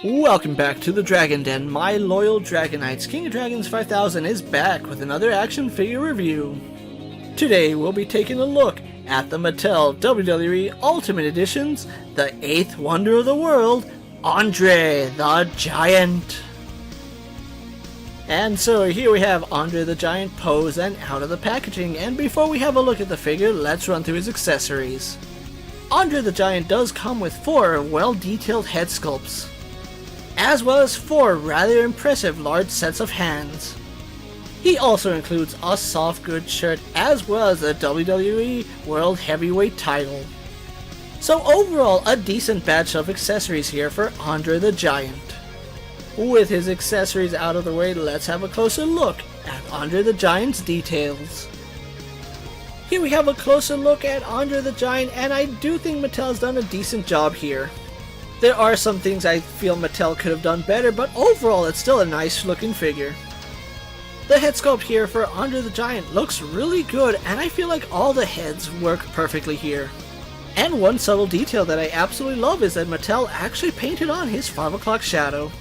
Welcome back to the Dragon Den. My loyal Dragonites, King of Dragons 5000 is back with another action figure review. Today we'll be taking a look at the Mattel WWE Ultimate Editions, the 8th wonder of the world, Andre the Giant. And so here we have Andre the Giant posed and out of the packaging, and before we have a look at the figure, let's run through his accessories. Andre the Giant does come with 4 well-detailed head sculpts, as well as 4 rather impressive large sets of hands. He also includes a soft goods shirt as well as the WWE World Heavyweight title. So overall, a decent batch of accessories here for Andre the Giant. With his accessories out of the way, let's have a closer look at Andre the Giant's details. Here we have a closer look at Andre the Giant, and I do think Mattel's done a decent job here. There are some things I feel Mattel could have done better, but overall it's still a nice looking figure. The head sculpt here for Andre the Giant looks really good, and I feel like all the heads work perfectly here. And one subtle detail that I absolutely love is that Mattel actually painted on his 5 o'clock shadow.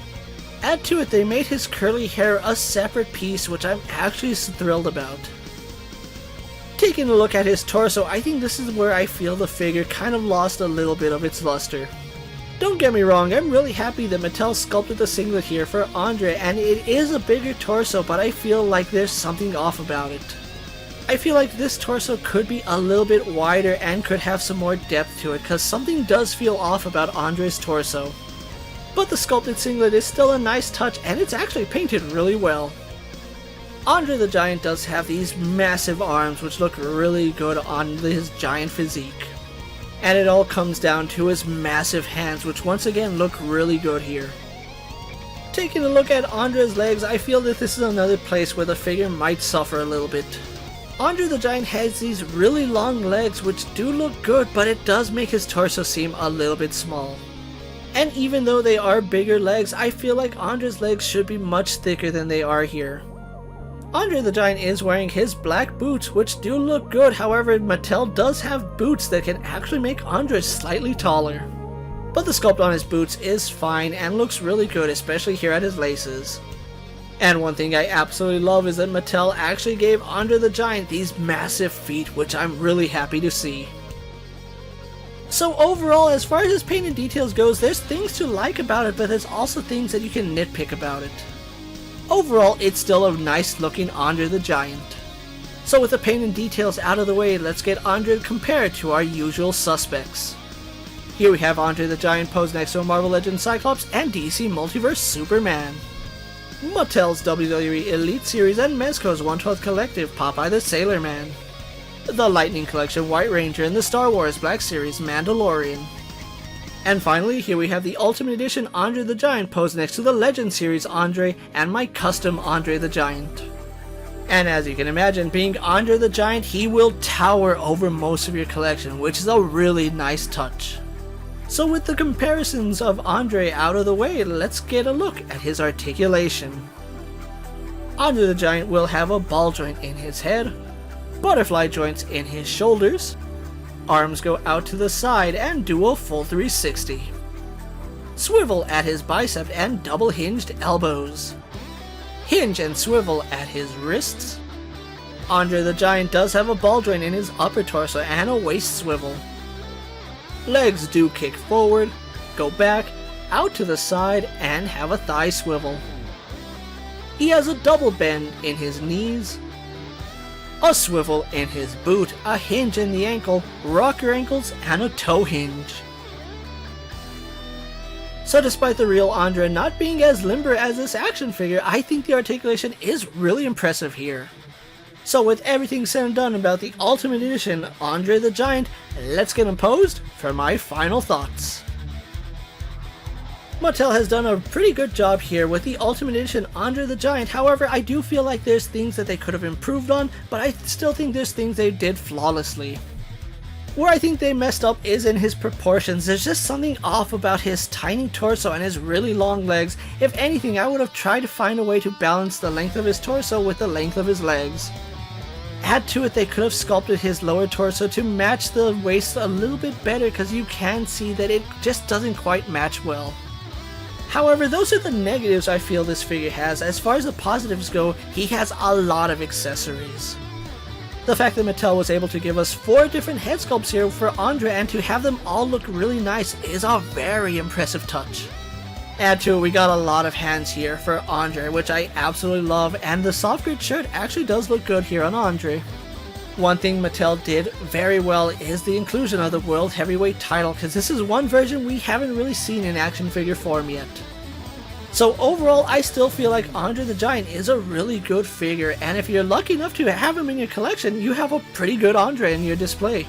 Add to it, they made his curly hair a separate piece, which I'm actually thrilled about. Taking a look at his torso, I think this is where I feel the figure kind of lost a little bit of its luster. Don't get me wrong, I'm really happy that Mattel sculpted the singlet here for Andre, and it is a bigger torso, but I feel like there's something off about it. I feel like this torso could be a little bit wider and could have some more depth to it, because something does feel off about Andre's torso. But the sculpted singlet is still a nice touch, and it's actually painted really well. Andre the Giant does have these massive arms which look really good on his giant physique. And it all comes down to his massive hands, which once again look really good here. Taking a look at Andre's legs, I feel that this is another place where the figure might suffer a little bit. Andre the Giant has these really long legs which do look good, but it does make his torso seem a little bit small. And even though they are bigger legs, I feel like Andre's legs should be much thicker than they are here. Andre the Giant is wearing his black boots, which do look good. However, Mattel does have boots that can actually make Andre slightly taller. But the sculpt on his boots is fine and looks really good, especially here at his laces. And one thing I absolutely love is that Mattel actually gave Andre the Giant these massive feet, which I'm really happy to see. So overall, as far as his painted details goes, there's things to like about it, but there's also things that you can nitpick about it. Overall, it's still a nice looking Andre the Giant. So with the paint and details out of the way, let's get Andre compared to our usual suspects. Here we have Andre the Giant posed next to a Marvel Legends Cyclops and DC Multiverse Superman. Mattel's WWE Elite Series and Mezco's 1/12 Collective Popeye the Sailor Man. The Lightning Collection White Ranger and the Star Wars Black Series Mandalorian. And finally, here we have the Ultimate Edition Andre the Giant posed next to the Legend Series Andre and my custom Andre the Giant. And as you can imagine, being Andre the Giant, he will tower over most of your collection, which is a really nice touch. So with the comparisons of Andre out of the way, let's get a look at his articulation. Andre the Giant will have a ball joint in his head, butterfly joints in his shoulders, arms go out to the side and do a full 360. Swivel at his bicep and double hinged elbows. Hinge and swivel at his wrists. Andre the Giant does have a ball joint in his upper torso and a waist swivel. Legs do kick forward, go back, out to the side, and have a thigh swivel. He has a double bend in his knees, a swivel in his boot, a hinge in the ankle, rocker ankles, and a toe hinge. So despite the real Andre not being as limber as this action figure, I think the articulation is really impressive here. So with everything said and done about the Ultimate Edition Andre the Giant, let's get him posed for my final thoughts. Mattel has done a pretty good job here with the Ultimate Edition Andre the Giant. However, I do feel like there's things that they could have improved on, but I still think there's things they did flawlessly. Where I think they messed up is in his proportions. There's just something off about his tiny torso and his really long legs. If anything, I would have tried to find a way to balance the length of his torso with the length of his legs. Add to it, they could have sculpted his lower torso to match the waist a little bit better, because you can see that it just doesn't quite match well. However, those are the negatives I feel this figure has. As far as the positives go, he has a lot of accessories. The fact that Mattel was able to give us 4 different head sculpts here for Andre and to have them all look really nice is a very impressive touch. Add to it, we got a lot of hands here for Andre, which I absolutely love, and the soft grid shirt actually does look good here on Andre. One thing Mattel did very well is the inclusion of the World Heavyweight title, because this is one version we haven't really seen in action figure form yet. So overall, I still feel like Andre the Giant is a really good figure, and if you're lucky enough to have him in your collection, you have a pretty good Andre in your display.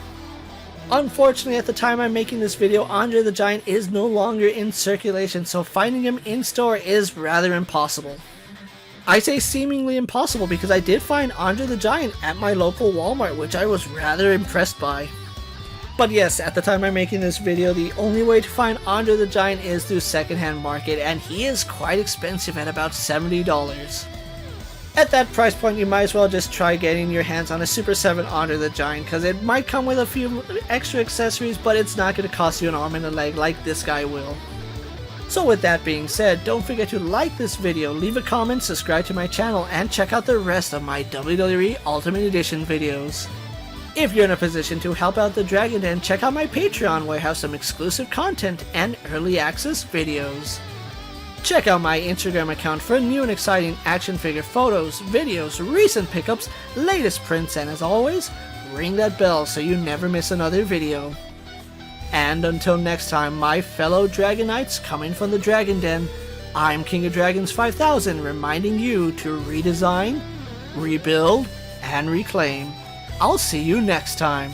Unfortunately, at the time I'm making this video, Andre the Giant is no longer in circulation, so finding him in store is rather impossible. I say seemingly impossible because I did find Andre the Giant at my local Walmart, which I was rather impressed by. But yes, at the time I'm making this video, the only way to find Andre the Giant is through secondhand market, and he is quite expensive at about $70. At that price point, you might as well just try getting your hands on a Super 7 Andre the Giant, because it might come with a few extra accessories, but it's not going to cost you an arm and a leg like this guy will. So with that being said, don't forget to like this video, leave a comment, subscribe to my channel, and check out the rest of my WWE Ultimate Edition videos. If you're in a position to help out the Dragon Den, check out my Patreon where I have some exclusive content and early access videos. Check out my Instagram account for new and exciting action figure photos, videos, recent pickups, latest prints, and as always, ring that bell so you never miss another video. And until next time, my fellow Dragonites coming from the Dragon Den, I'm King of Dragons 5000 reminding you to redesign, rebuild, and reclaim. I'll see you next time.